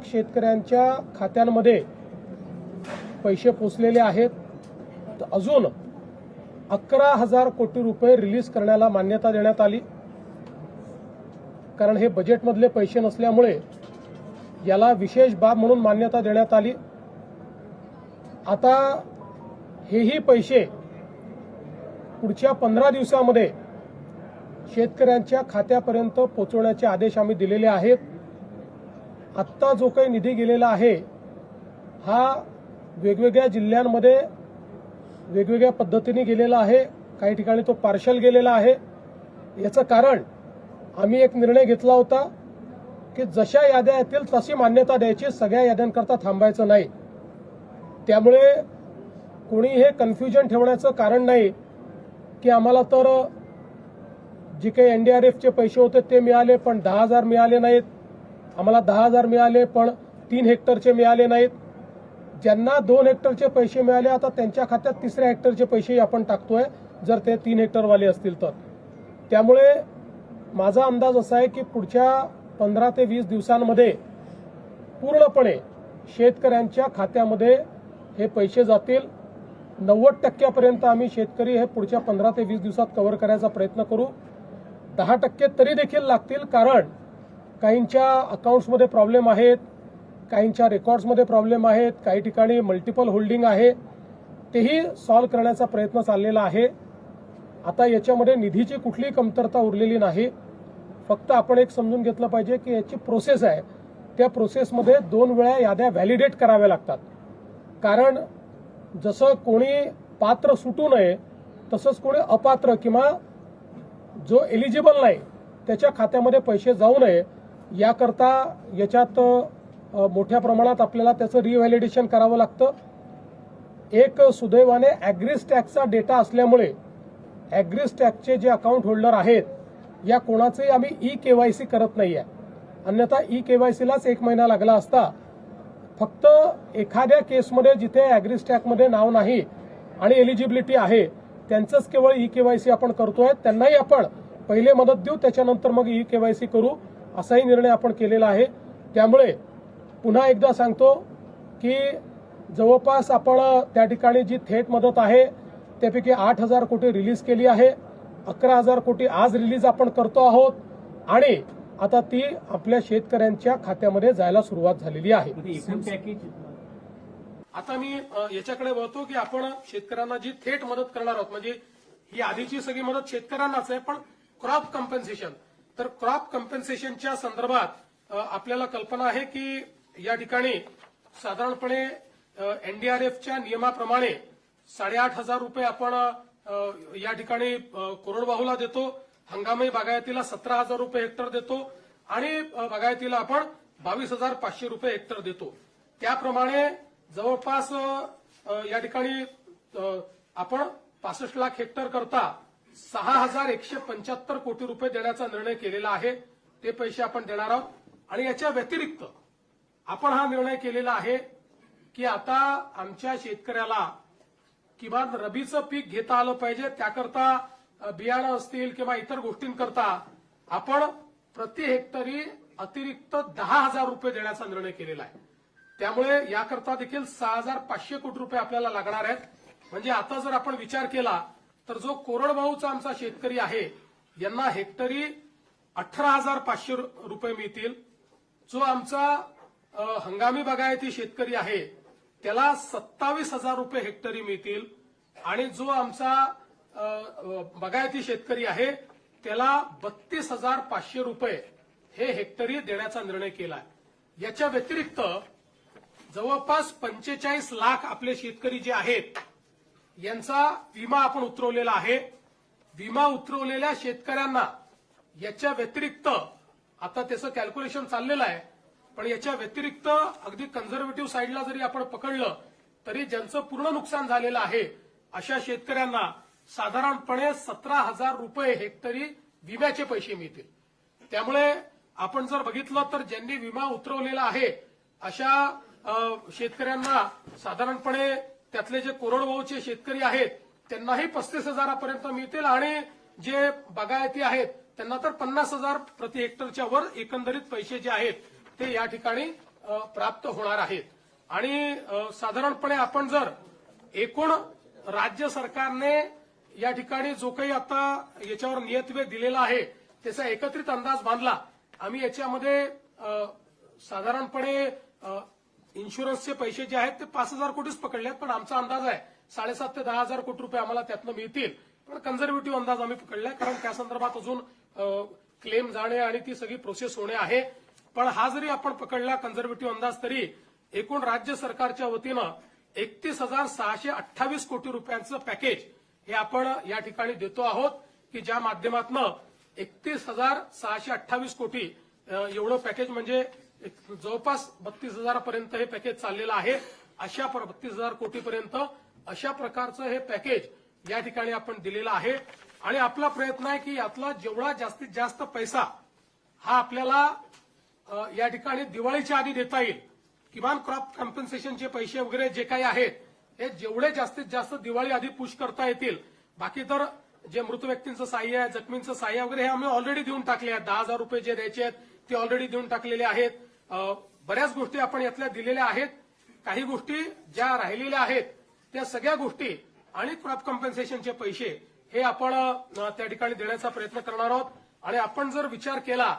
शेतकऱ्यांच्या खात्यांमध्ये पैसे पोचलेले आहेत. तर अजून 11,000 कोटी रुपये रिलीज करण्याला मान्यता देण्यात आली. कारण हे बजेटमधले पैसे नसल्यामुळे याला विशेष बाब म्हणून मान्यता देण्यात आली. आता हेही पैसे पुढच्या 15 दिवसामध्ये शेतकऱ्यांच्या खात्यापर्यंत पोहोचवण्याचे आदेश आम्ही दिलेले आहेत. आत्ता जो काही निधी गेलेला आहे हा वेगवेगळ्या जिल्ह्यांमध्ये वेगवेगळ्या पद्धतीने गेलेला आहे. काही ठिकाणी तो पार्शल गेलेला आहे. याचं कारण आम्ही एक निर्णय घेतला होता की जशा याद्या येतील तशी मान्यता द्यायची, सगळ्या याद्यांकरता थांबायचं नाही. त्यामुळे कोणी हे कन्फ्युजन ठेवण्याचं कारण नाही की आम्हाला तर जे काही एनडीआरएफचे पैसे होते ते मिळाले पण 10,000 मिळाले नाहीत, आम्हाला 10,000 मिळाले पण 3 हेक्टरचे मिळाले नाहीत. ज्यांना 2 हेक्टरचे पैसे मिळाले आता त्यांच्या खात्यात 3ऱ्या हेक्टरचे पैसेही आपण टाकतोय जर ते 3 हेक्टरवाले असतील तर. त्यामुळे माझा अंदाज असा आहे की पुढच्या 15 ते 20 दिवसांमध्ये पूर्णपणे शेतकऱ्यांच्या खात्यामध्ये हे पैसे जातील. 90% आम्ही शेतकरी हे पुढच्या 15 ते 20 दिवसात कव्हर करायचा प्रयत्न करू. 10% तरी देखील लागतील, कारण काहींच्या अकाउंट्समध्ये प्रॉब्लेम आहेत, काहींच्या रेकॉर्ड्समध्ये प्रॉब्लेम आहेत, काही ठिकाणी मल्टिपल होल्डिंग आहे, तेही सॉल्व्ह करण्याचा प्रयत्न चाललेला आहे. आता याच्यामध्ये निधीची कुठलीही कमतरता उरलेली नाही. फक्त आपण एक समजून घेतलं पाहिजे की याची प्रोसेस आहे, त्या प्रोसेसमध्ये 2 वेळा याद्या व्हॅलिडेट कराव्या लागतात. कारण जसं कोणी पात्र सुटू नये तसंच कोणी अपात्र किंवा जो एलिजिबल नाही त्याच्या खात्यामध्ये पैसे जाऊ नये याकरता याच्यात मोठ्या प्रमाणात आपल्याला त्याचं रिव्हॅलिडेशन करावं लागतं. एक सुदैवाने ॲग्रीस्टॅकचा डेटा असल्यामुळे ॲग्रीस्टॅकचे जे अकाउंट होल्डर आहेत या कोणाचंही आम्ही ई-केवायसी करत नाहीये. अन्यथा ई-केवायसीलाच 1 महिना लागला असता. फक्त एखाद्या केसमध्ये जिथे ॲग्रीस्टॅकमध्ये नाव नाही आणि एलिजिबिलिटी आहे त्यांचंच केवळ ई-केवायसी आपण करतोय. त्यांनाही आपण पहिले मदत देऊ, त्याच्यानंतर मग ई-केवायसी करू असाही निर्णय आपण केलेला आहे. त्यामुळे पुन्हा एकदा सांगतो की जवळपास आपण त्या ठिकाणी जी थेट मदत आहे त्यापैकी 8,000 कोटी रिलीज केली आहे. 11,000 कोटी आज रिलीज आपण करतो आहोत आणि आता ती आपल्या शेतकऱ्यांच्या खात्यामध्ये जायला सुरुवात झालेली आहे. आता मी याच्याकडे वळतो की आपण शेतकऱ्यांना जी थेट मदत करणार आहोत, म्हणजे ही आधीची सगळी मदत शेतकऱ्यांनाच आहे, पण क्रॉप कम्पेन्सेशन. तर क्रॉप कम्पेन्सेशनच्या संदर्भात आपल्याला कल्पना आहे की या ठिकाणी साधारणपणे एनडीआरएफच्या नियमाप्रमाणे 8,500 रुपये आपण या ठिकाणी कोरडवाहूला देतो. हंगामी बागायतीला 17,000 रुपये हेक्टर देतो आणि बागायतीला आपण 22,500 रुपये हेक्टर देतो. त्याप्रमाणे जवळपास या ठिकाणी आपण 65 लाख हेक्टर करता 6,175 कोटी रुपये देण्याचा निर्णय केलेला आहे. ते पैसे आपण देणार आहोत. आणि याच्या व्यतिरिक्त आपण हा निर्णय केलेला आहे की आता आमच्या शेतकऱ्याला किमान रबीचं पीक घेता आलं पाहिजे. त्याकरता बियाणं असतील किंवा इतर गोष्टींकरता आपण प्रति हेक्टरी अतिरिक्त 10,000 रुपये देण्याचा निर्णय केलेला आहे. त्यामुळे याकरता देखील 6,500 कोटी रुपये आपल्याला लागणार आहेत. म्हणजे आता जर आपण विचार केला तर जो कोरडवाहूचा आमचा शेतकरी आहे यांना हेक्टरी 18,500 रुपये मिळतील. जो आमचा हंगामी बागायती शेतकरी आहे त्याला 27,000 रुपये हेक्टरी मिळतील आणि जो आमचा बागायती शेतकरी आहे त्याला 32,500 रुपये हे हेक्टरी देण्याचा निर्णय केला आहे. याच्या व्यतिरिक्त जवळपास 45 लाख आपले शेतकरी जे आहेत यांचा विमा आपण उतरवलेला आहे. विमा उतरवलेल्या शेतकऱ्यांना याच्या व्यतिरिक्त आता त्याचं कॅल्क्युलेशन चाललेलं आहे, पण याच्या व्यतिरिक्त अगदी कन्झर्वेटिव्ह साईडला जरी आपण पकडलं तरी ज्यांचं पूर्ण नुकसान झालेलं आहे अशा शेतकऱ्यांना साधारणपणे 17,000 रुपये हेक्टरी विम्याचे पैसे मिळतील. त्यामुळे आपण जर बघितलं तर ज्यांनी विमा उतरवलेला आहे अशा शेतकऱ्यांना साधारणपणे त्यातले जे कोरडवाहूचे शेतकरी आहेत त्यांनाही 35,000 पर्यंत मिळतील आणि जे बागायती आहेत त्यांना तर 50,000 प्रति हेक्टरच्या वर एकंदरीत पैसे जे आहेत ते या ठिकाणी प्राप्त होणार आहेत. आणि साधारणपणे आपण जर एकूण राज्य सरकारने या ठिकाणी जो काही आता याच्यावर नियतवेध दिलेला आहे त्याचा एकत्रित अंदाज बांधला. आम्ही याच्यामध्ये साधारणपणे इन्शुरन्सचे पैसे जे आहेत ते 5,000 कोटीच पकडले आहेत, पण आमचा अंदाज आहे 7,500 ते 10,000 कोटी रुपये आम्हाला त्यातनं मिळतील. पण कन्झर्वेटिव्ह अंदाज आम्ही पकडलाय, कारण त्या संदर्भात अजून क्लेम जाणे आणि ती सगळी प्रोसेस होणे आहे. पण हा जरी आपण पकडला कन्झर्वेटिव्ह अंदाज, तरी एकूण राज्य सरकारच्या वतीनं 31,628 कोटी रुपयांचं पॅकेज हे आपण या ठिकाणी देतो आहोत, की ज्या माध्यमातून 31,628 कोटी एवढं पॅकेज म्हणजे जवळपास 32,000 पर्यंत हे पॅकेज चाललेलं आहे. अशा 32,000 कोटीपर्यंत अशा प्रकारचं हे पॅकेज या ठिकाणी आपण दिलेलं आहे. आणि आपला प्रयत्न आहे की यातला जेवढा जास्तीत जास्त पैसा हा आपल्याला या ठिकाणी दिवाळीच्या आधी देता येईल. किमान क्रॉप कॉम्पेन्सेशनचे पैसे वगैरे जे काही आहेत हे जेवढे जास्तीत जास्त दिवाळी आधी पुश करता येतील. बाकी तर जे मृत व्यक्तींचं सहाय्य आहे, जखमींचं सहाय्य वगैरे हे आम्ही ऑलरेडी देऊन टाकले आहेत. 10,000 रुपये जे द्यायचे आहेत ते ऑलरेडी देऊन टाकलेले आहेत. बऱ्याच गोष्टी आपण यातल्या दिलेल्या आहेत. काही गोष्टी ज्या राहिलेल्या आहेत त्या सगळ्या गोष्टी आणि क्रॉप कॉम्पेन्सेशनचे पैसे हे आपण त्या ठिकाणी देण्याचा प्रयत्न करणार आहोत. आणि आपण जर विचार केला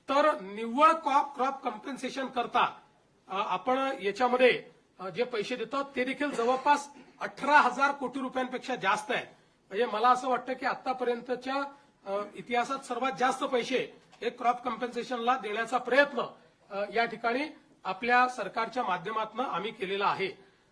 तर निव्वळ क्रॉप कॉम्पेन्सेशन करता आपण याच्यामध्ये जे पैसे देतो ते देखील जवळपास 18,000 कोटी रुपयांपेक्षा जास्त आहे. म्हणजे मला असं वाटतं की आतापर्यंतच्या इतिहासात सर्वात जास्त पैसे हे क्रॉप कॉम्पेन्सेशनला देण्याचा प्रयत्न या ठिकाणी आपल्या सरकारच्या माध्यमातून आम्ही केलेला आहे.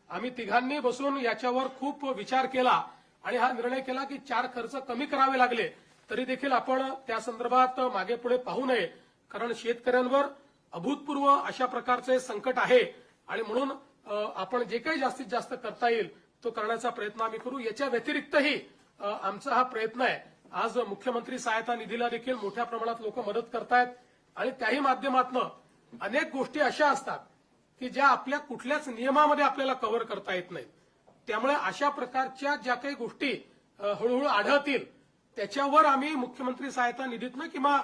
आम्ही तिघांनी बसून याच्यावर खूप विचार केला आणि हा निर्णय केला की 4 खर्च कमी करावे लागले तरी देखील आपण त्या संदर्भात मागे पुढे पाहू नये, कारण शेतकऱ्यांवर अभूतपूर्व अशा प्रकारचे संकट आहे. आणि म्हणून आपण जे काही जास्तीत जास्त करता येईल तो करण्याचा प्रयत्न आम्ही करू. याच्या व्यतिरिक्तही आमचा हा प्रयत्न आहे. आज मुख्यमंत्री सहायता निधीला देखील मोठ्या प्रमाणात लोक मदत करतायत आणि त्याही माध्यमातून अनेक गोष्टी अशा असतात की ज्या आपल्या कुठल्याच नियमामध्ये आपल्याला कव्हर करता येत नाहीत. त्यामुळे अशा प्रकारच्या ज्या काही गोष्टी हळूहळू आढळतील त्याच्यावर आम्ही मुख्यमंत्री सहायता निधीतनं किंवा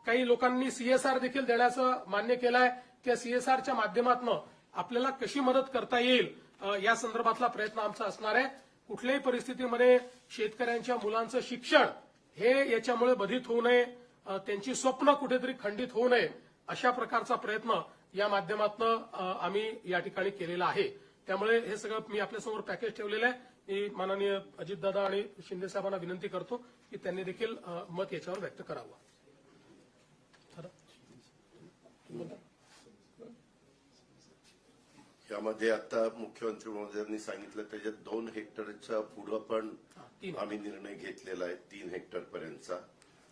काही लोकांनी सीएसआर देखील देण्याचं मान्य केलं आहे. त्या सीएसआरच्या माध्यमातून आपल्याला कशी मदत करता येईल या संदर्भातला प्रयत्न आमचा असणार आहे. कुठल्याही परिस्थितीमध्ये शेतकऱ्यांच्या मुलांचं शिक्षण हे याच्यामुळे बाधित होऊ नये, त्यांची स्वप्न कुठेतरी खंडित होऊ नये अशा प्रकारचा प्रयत्न या माध्यमातून आम्ही या ठिकाणी केलेला आहे. त्यामुळे हे सगळं मी आपल्यासमोर पॅकेज ठेवलेलं आहे. मी माननीय अजितदादा आणि शिंदे साहेबांना विनंती करतो की त्यांनी देखील मत याच्यावर व्यक्त करावं. यामध्ये आता मुख्यमंत्री महोदयांनी सांगितलं त्याच्यात 2 हेक्टरच्या पुढे पण आम्ही निर्णय घेतलेला आहे 3 हेक्टर पर्यंतचा.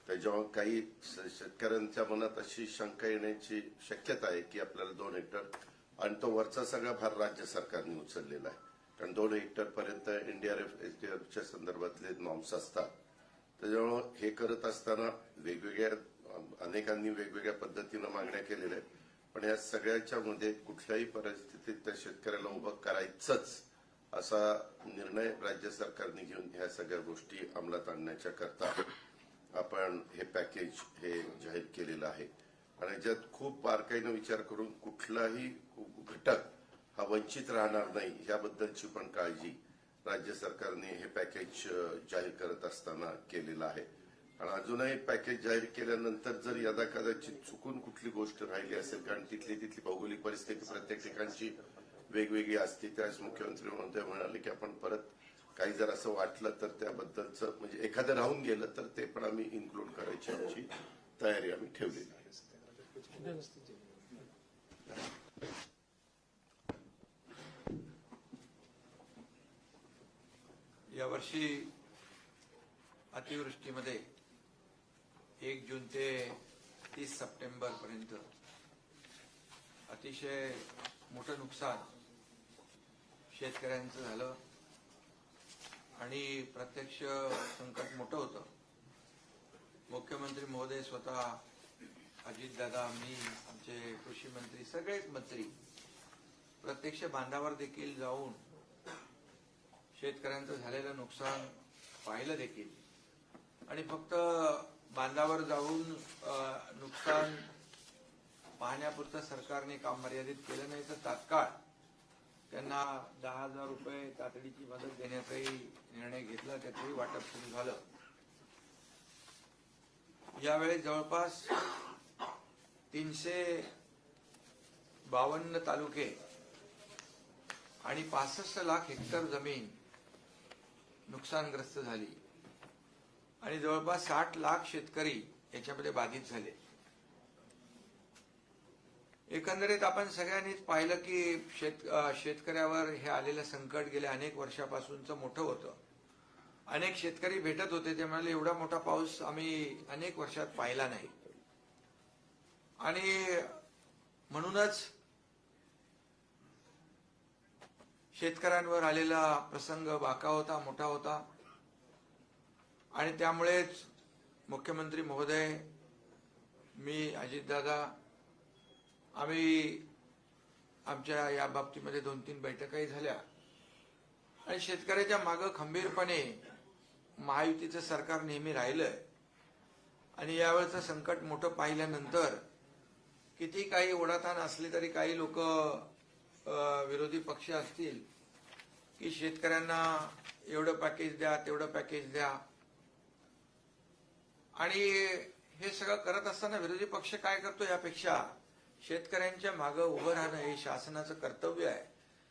त्याच्यामुळे काही शेतकऱ्यांच्या मनात अशी शंका येण्याची शक्यता आहे की आपल्याला 2 हेक्टर आणि तो वरचा सगळा भार राज्य सरकारने उचललेला आहे. कारण 2 हेक्टर पर्यंत एनडीआरएफ एसडीआरएफच्या संदर्भातले नॉर्म्स असतात. त्याच्यामुळे हे करत असताना अनेकांनी वेगवेगळ्या पद्धतीनं मागण्या केलेल्या आहेत. पण या सगळ्याच्या मध्ये कुठल्याही परिस्थितीत त्या शेतकऱ्याला उभं करायचंच असा निर्णय राज्य सरकारने घेऊन ह्या सगळ्या गोष्टी अंमलात आणण्याच्या करता आपण हे पॅकेज हे जाहीर केलेलं आहे. आणि याच्यात खूप बारकाईनं विचार करून कुठलाही घटक हा वंचित राहणार नाही याबद्दलची पण काळजी राज्य सरकारने हे पॅकेज जाहीर करत असताना केलेलं आहे. आणि अजूनही पॅकेज जाहीर केल्यानंतर जर यदा कदाचित चुकून कुठली गोष्ट राहिली असेल, कारण तिथली भौगोलिक परिस्थिती प्रत्येक ठिकाणची वेगवेगळी असते, त्यावेळेस मुख्यमंत्री महोदय म्हणाले की आपण परत काही जर असं वाटलं तर त्याबद्दलचं म्हणजे एखादं राहून गेलं तर ते पण आम्ही इन्क्लूड करायची आमची तयारी आम्ही ठेवलेली आहे. यावर्षी अतिवृष्टीमध्ये 1 जून ते 30 सप्टेंबर पर्यंत अतिशय मोठं नुकसान शेतकऱ्यांचं झालं आणि प्रत्यक्ष संकट मोठं होतं. मुख्यमंत्री महोदय स्वतः, अजितदादा, मी, आमचे कृषी मंत्री, सगळेच मंत्री प्रत्यक्ष बांधावर देखील जाऊन शेतकऱ्यांचं झालेलं नुकसान पाहिलं देखील. आणि फक्त बांधावर जाऊन नुकसान पाहण्यापुरतं सरकारने काम मर्यादित केलं नाही तर तात्काळ त्यांना 10,000 रुपये तातडीची मदत देण्याचाही निर्णय घेतला, त्याचंही वाटप सुरू झालं. यावेळी जवळपास 352 तालुके आणि 65 लाख हेक्टर जमीन नुकसानग्रस्त झाली आणि जवळपास 60 लाख शेतकरी याच्यामध्ये बाधित झाले. एकंदरीत आपण सगळ्यांनीच पाहिलं की शेतकऱ्यावर हे आलेलं संकट गेल्या अनेक वर्षापासूनचं मोठं होतं. अनेक शेतकरी भेटत होते, ते म्हणाले एवढा मोठा पाऊस आम्ही अनेक वर्षात पाहिला नाही. आणि म्हणूनच शेतकऱ्यांवर आलेला प्रसंग बाका होता, मोठा होता. आणि त्यामुळेच मुख्यमंत्री महोदय, मी, अजितदादा, आम्ही आमच्या या बाबतीमध्ये 2-3 बैठकाही झाल्या आणि शेतकऱ्याच्या मागं खंबीरपणे महायुतीचं सरकार नेहमी राहिलंय. आणि यावेळचं संकट मोठं पाहिल्यानंतर किती काही ओढाताण असली तरी काही लोक विरोधी पक्ष असतील की शेतकऱ्यांना एवढं पॅकेज द्या, तेवढं पॅकेज द्या. आणि हे सगळं करत असताना विरोधी पक्ष काय करतो, यापेक्षा शेतकऱ्यांच्या मागे उभं राहणं हे शासनाचं कर्तव्य आहे.